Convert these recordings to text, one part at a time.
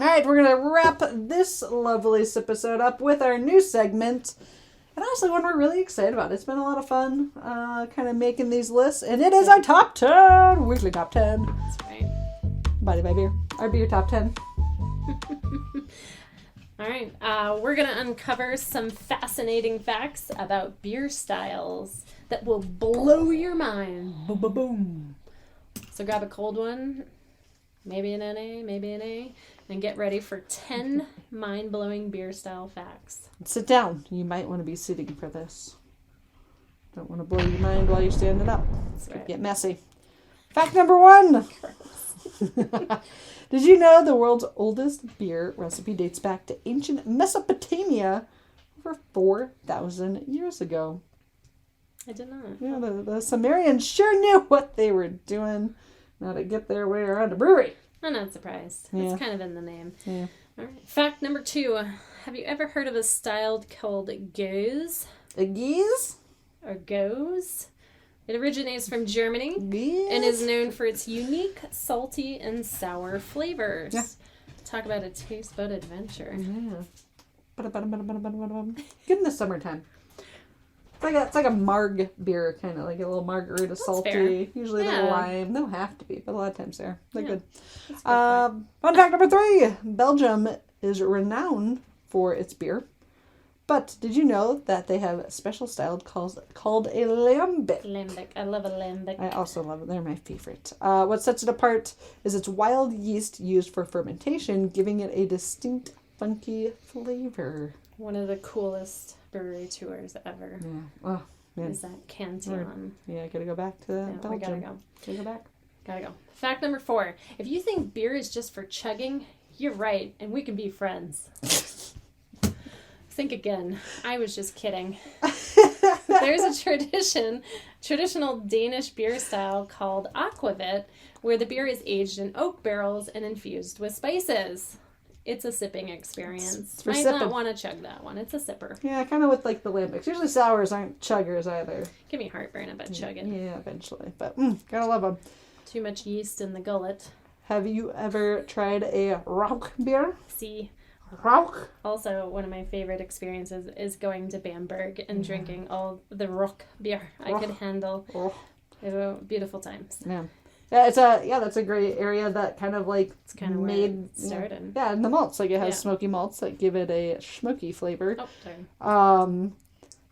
All right, we're going to wrap this lovely episode up with our new segment. And honestly, one we're really excited about. It's been a lot of fun kind of making these lists. And it is our top 10, weekly top 10. That's right. Body by beer. Our beer top 10. All right. We're going to uncover some fascinating facts about beer styles that will blow your mind. Boom, boom, boom. So grab a cold one, maybe an NA, maybe an A, and get ready for 10 mind-blowing beer style facts. Sit down. You might want to be sitting for this. Don't want to blow your mind while you're standing up. That's right. Get messy. Fact number 1. Did you know the world's oldest beer recipe dates back to ancient Mesopotamia over 4,000 years ago? I did not. Yeah, the Sumerians sure knew what they were doing. Now to get their way around a brewery. I'm not surprised. Yeah. It's kind of in the name. Yeah. All right. Fact number 2. Have you ever heard of a style called Gose? A Gose? Or Gose? It originates from Germany Gose? and is known for its unique salty and sour flavors. Yeah. Talk about a taste bud adventure. Yeah. Good in the summertime. It's like a marg beer, kind of like a little margarita. That's salty. Fair. Usually Yeah. they're lime. They don't have to be, but a lot of times they're Yeah. good. That's a good point. Fun fact number 3. Belgium is renowned for its beer. But did you know that they have a special style called a lambic? Lambic. I love a lambic. I also love it. They're my favorite. What sets it apart is its wild yeast used for fermentation, giving it a distinct, funky flavor. One of the coolest brewery tours ever. Yeah. Oh, man. Is that Cantillon. Yeah, gotta go back to Yeah, Belgium. we gotta go. Gotta go back. Gotta go. Fact number 4. If you think beer is just for chugging, you're right, and we can be friends. Think again. I was just kidding. There's a traditional Danish beer style called aquavit, where the beer is aged in oak barrels and infused with spices. It's a sipping experience. It's for Might sipping. not want to chug that one. It's a sipper. Yeah, kind of with like the lambics. Usually sours aren't chuggers either. Give me heartburn about chugging. Yeah, eventually. But gotta love them. Too much yeast in the gullet. Have you ever tried a Rauch beer? See. Rauch? Also, one of my favorite experiences is going to Bamberg and drinking all the Rock beer I could handle. Oh. They were beautiful times. Yeah. Yeah, that's a great area that kind of like It's kind of where made it started. Yeah, and the malts, like it has Yeah. smoky malts that give it a smoky flavor. Oh, sorry.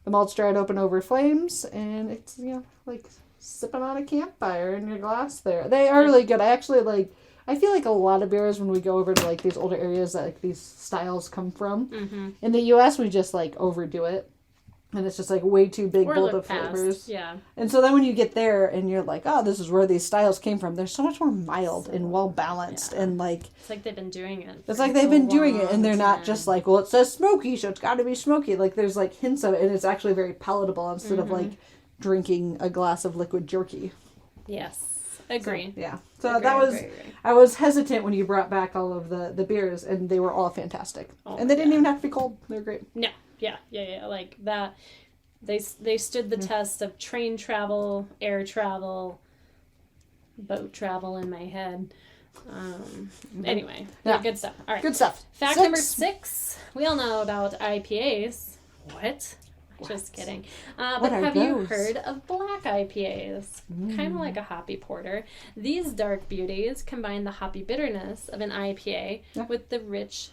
The malts dried open over flames, and it's like sipping on a campfire in your glass. They are really good. I feel like a lot of beers when we go over to like these older areas that like these styles come from. Mm-hmm. In the U.S., we just like overdo it. And it's just like way too big Or bold look of past. flavors. Yeah. And so then when you get there and you're like, oh, this is where these styles came from, they're so much more mild and well balanced. Yeah. And like, It's like they've been doing it. it's for like they've a been doing it and they're long not just time. like, well, it says smoky, so it's got to be smoky. Like there's like hints of it and it's actually very palatable instead of like drinking a glass of liquid jerky. Yes. Agree. So Agree, that was, agree. I was hesitant when you brought back all of the beers and they were all fantastic. Oh and my they didn't God. even have to be cold. They were great. No. Yeah. Like that. They stood the test of train travel, air travel, boat travel in my head. Anyway, Yeah. good stuff. All right. Good stuff. Fact 6. number 6. We all know about IPAs. What? Just kidding. But What are have you those? heard of black IPAs? Kind of like a hoppy porter. These dark beauties combine the hoppy bitterness of an IPA with the rich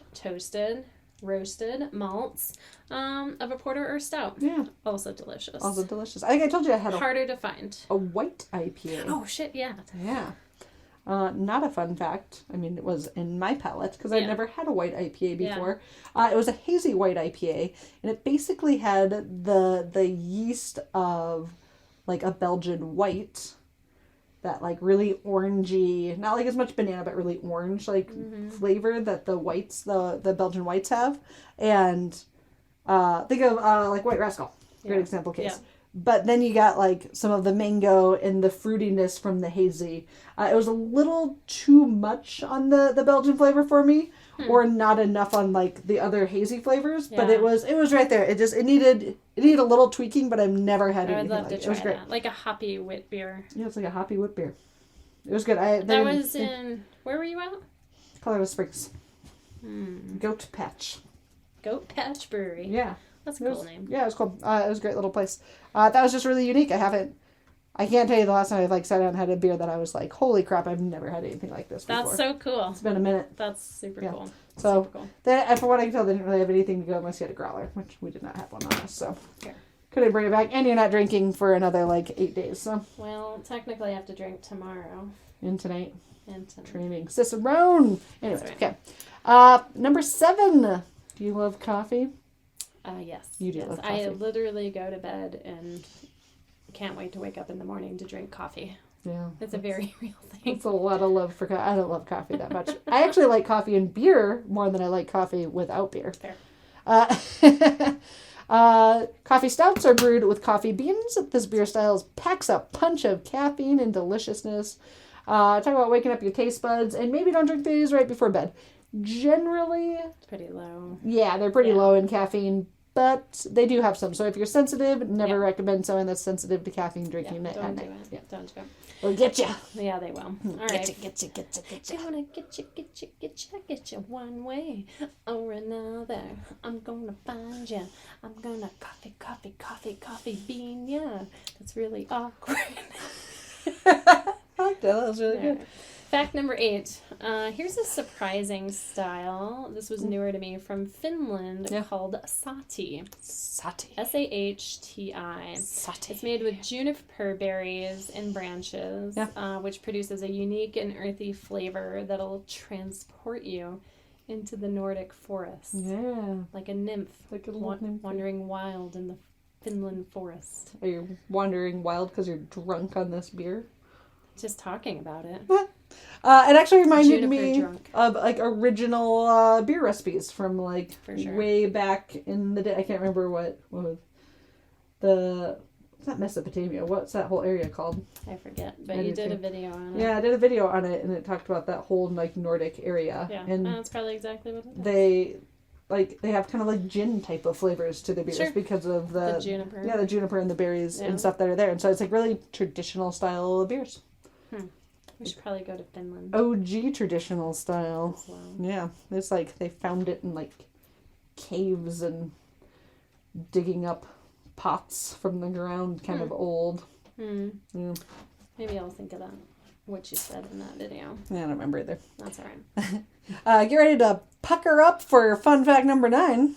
roasted malts of a porter or stout. Yeah. Also delicious. Also delicious. I think I told you I had Harder to find. a white IPA. Oh, shit, yeah. Yeah. Not a fun fact. I mean, it was in my palate because I'd Yeah. never had a white IPA before. It was a hazy white IPA, and it basically had the yeast of like a Belgian white, that like really orangey, not like as much banana, but really orange like flavor that the whites, the Belgian whites have. And think of like White Rascal, great example case. Yeah. But then you got like some of the mango and the fruitiness from the hazy. It was a little too much on the Belgian flavor for me, or not enough on like the other hazy flavors. But Yeah. it was right there. It needed a little tweaking, but I've never had I would anything love like to it. It try was great. that. Like a hoppy wit beer. Yeah, it's like a hoppy whip beer. It was good. That was in... Where were you at? Colorado Springs. Goat Patch. Goat Patch Brewery. Yeah. That's a cool name. Yeah, it was cool. It was a great little place. That was just really unique. I can't tell you the last time I sat down and had a beer that I was like, holy crap, I've never had anything like this before. That's so cool. It's been a minute. That's super cool. So, super cool. From what I can tell, they didn't really have anything to go unless you had a growler, which we did not have one on us, so. Fair. Couldn't bring it back. And you're not drinking for another, 8 days, so. Well, technically I have to drink tomorrow. And tonight. And tonight. Training. Cicerone! Anyways, right. Okay. Number 7. Do you love coffee? Yes. You do love coffee. I literally go to bed and can't wait to wake up in the morning to drink coffee. Yeah. It's a very real thing. It's a lot of love for coffee. I don't love coffee that much. I actually like coffee and beer more than I like coffee without beer. Fair. Coffee stouts are brewed with coffee beans. This beer style packs a punch of caffeine and deliciousness. Talk about waking up your taste buds, and maybe don't drink these right before bed. Generally, it's pretty low. Yeah, they're pretty low in caffeine, but they do have some. So if you're sensitive, never recommend someone that's sensitive to caffeine drinking it at night. Yeah, don't do it. They'll get you. Yeah, they will. All right. Get you. Gonna get you one way or another. I'm gonna find you. I'm gonna coffee bean ya. That's really awkward. That was really good. Fact number 8. Here's a surprising style. This was newer to me from Finland called sati. Sati. Sahti. Sati. It's made with juniper berries and branches, which produces a unique and earthy flavor that'll transport you into the Nordic forest. Yeah. Like a nymph. Like a little nymph. Wandering wild in the Finland forest. Are you wandering wild because you're drunk on this beer? Just talking about it. It actually reminded Juniper me drunk. of original beer recipes from For sure. way back in the day. I can't remember what was it's not Mesopotamia. What's that whole area called? I forget, but you did a video on it. Yeah, I did a video on it, and it talked about that whole Nordic area. Yeah, and that's probably exactly what it is. they have kind of gin type of flavors to the beers because of the juniper. Yeah, the juniper and the berries and stuff that are there, and so it's really traditional style of beers. We should probably go to Finland. OG traditional style. As well. Yeah, it's they found it in caves and digging up pots from the ground, kind of old. Yeah. Maybe I'll think of that. What you said in that video. I don't remember either. That's all right. Get ready to pucker up for fun fact number 9,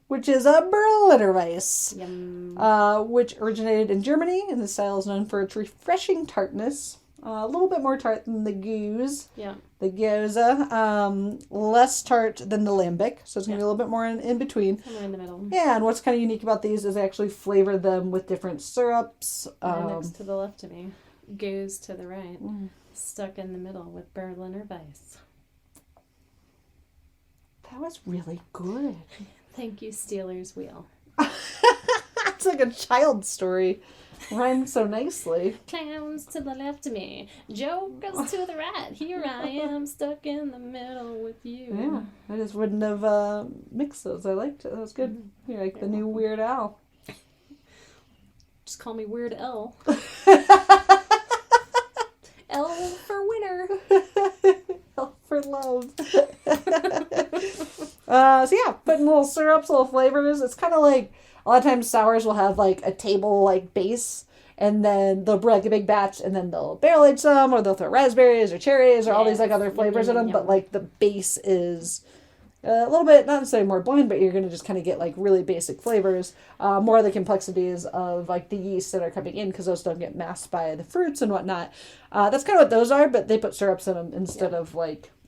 which is a Berliner Weiss, which originated in Germany, and the style is known for its refreshing tartness. A little bit more tart than the Gose. Yeah. The Gose. Less tart than the Lambic, so it's going to be a little bit more in between. Somewhere in the middle. Yeah, and what's kind of unique about these is they actually flavor them with different syrups. Next to the left of me. Gose to the right. Stuck in the middle with Berliner Weiss. That was really good. Thank you, Steelers Wheel. It's like a child story. Rhymed so nicely. Clowns to the left of me. Jokers to the right. Here I am stuck in the middle with you. Yeah, I just wouldn't have mixed those. I liked it. That was good. You're like the new Weird Al. Just call me Weird L. L for winner. L for love. So yeah, putting little syrups, little flavors. It's kind of like a lot of times sours will have a table base, and then they'll brew a big batch, and then they'll barrel age some, or they'll throw raspberries or cherries or all these other flavors in them. But the base is a little bit, not necessarily more bland, but you're going to just kind of get really basic flavors. More of the complexities of the yeast that are coming in, because those don't get masked by the fruits and whatnot. That's kind of what those are, but they put syrups in them instead of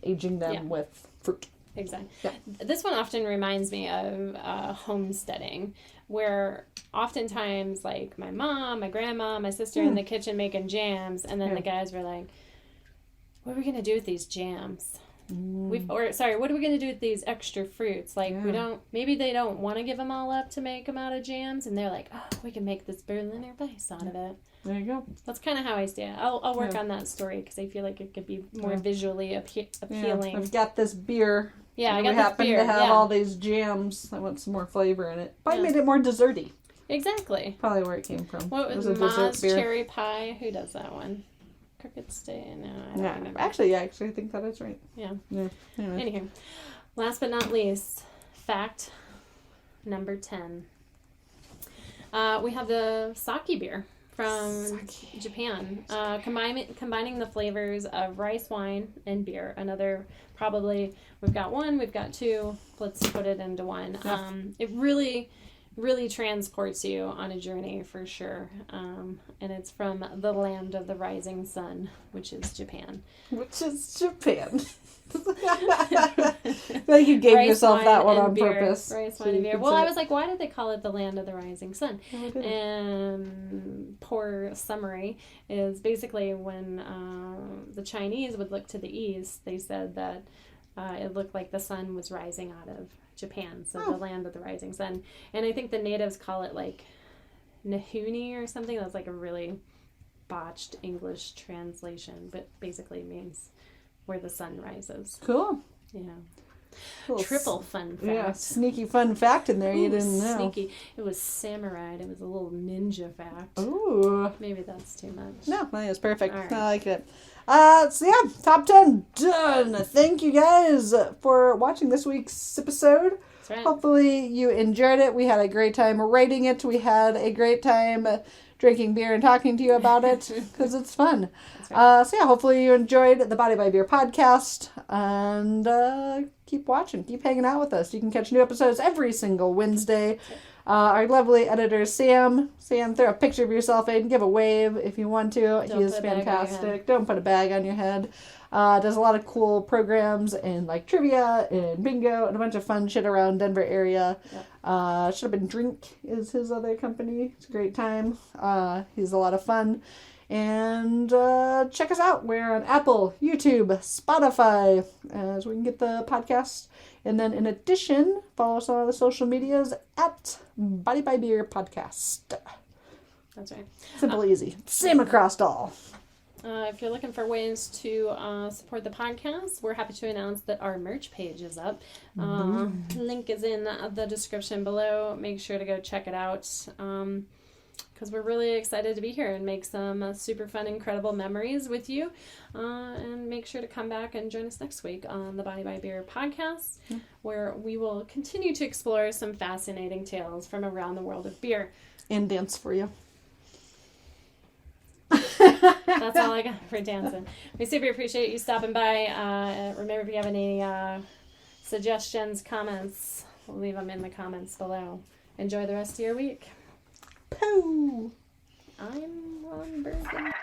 aging them with fruit. Exactly. Yeah. This one often reminds me of homesteading, where oftentimes my mom, my grandma, my sister in the kitchen making jams, and then the guys were like, what are we going to do with these jams? What are we going to do with these extra fruits? Maybe they don't want to give them all up to make them out of jams, and they're like, oh, we can make this Berliner Weiss out of it. There you go. That's kind of how I see it. I'll work on that story, because I feel like it could be more visually appealing. I've got this beer. Yeah, I got we this happen beer. to have all these jams. I want some more flavor in it. Probably made it more desserty. Exactly. Probably where it came from. What it was a Ma's dessert beer. cherry pie? Who does that one? Crooked Stay. No, I don't Yeah, remember. actually, I think that is right. Yeah. Anyway. Anywho, last but not least, fact number 10. We have the sake beer from Japan, combining the flavors of rice wine and beer. Another, probably, we've got one, we've got two, let's put it into one. Yeah. It really transports you on a journey for sure. And it's from the land of the rising sun, which is Japan. Like you gave Rice, yourself that one and on beer. purpose. Rice, so wine, and you beer. could Well, say I it. was like, why did they call it the land of the rising sun? No, I didn't. And poor summary is basically when the Chinese would look to the east, they said that it looked like the sun was rising out of Japan, so the land of the rising sun. And I think the natives call it like Nahuni or something. That's like a really botched English translation, but basically means where the sun rises. Cool. Yeah. Little Triple fun fact. Yeah, sneaky fun fact in there. You didn't know. Sneaky. It was samurai. It was a little ninja fact. Ooh. Maybe that's too much. No, that is perfect. All right. I like it. So yeah, top 10 done. Thank you guys for watching this week's episode. That's right. Hopefully you enjoyed it. We had a great time writing it. We had a great time drinking beer and talking to you about it because it's fun. That's right. So yeah, hopefully you enjoyed the Body by Beer podcast and keep watching, keep hanging out with us. You can catch new episodes every single Wednesday. Our lovely editor, Sam, throw a picture of yourself in, give a wave if you want to. He is fantastic. Don't put a bag on your head. Does a lot of cool programs and like trivia and bingo and a bunch of fun shit around Denver area. Yep. Should Have Been Drink is his other company. It's a great time. He's a lot of fun. And check us out. We're on Apple, YouTube, Spotify, so we can get the podcast. And then in addition, follow us on all the social medias at Body by Beer Podcast. That's right. Simple, easy. Same across all. If you're looking for ways to support the podcast, we're happy to announce that our merch page is up. Link is in the description below. Make sure to go check it out. Because we're really excited to be here and make some super fun, incredible memories with you. And make sure to come back and join us next week on the Body by Beer podcast, where we will continue to explore some fascinating tales from around the world of beer. And dance for you. That's all I got for dancing. We super appreciate you stopping by. Remember, if you have any suggestions, comments, leave them in the comments below. Enjoy the rest of your week. Pooh! I'm on Bergen.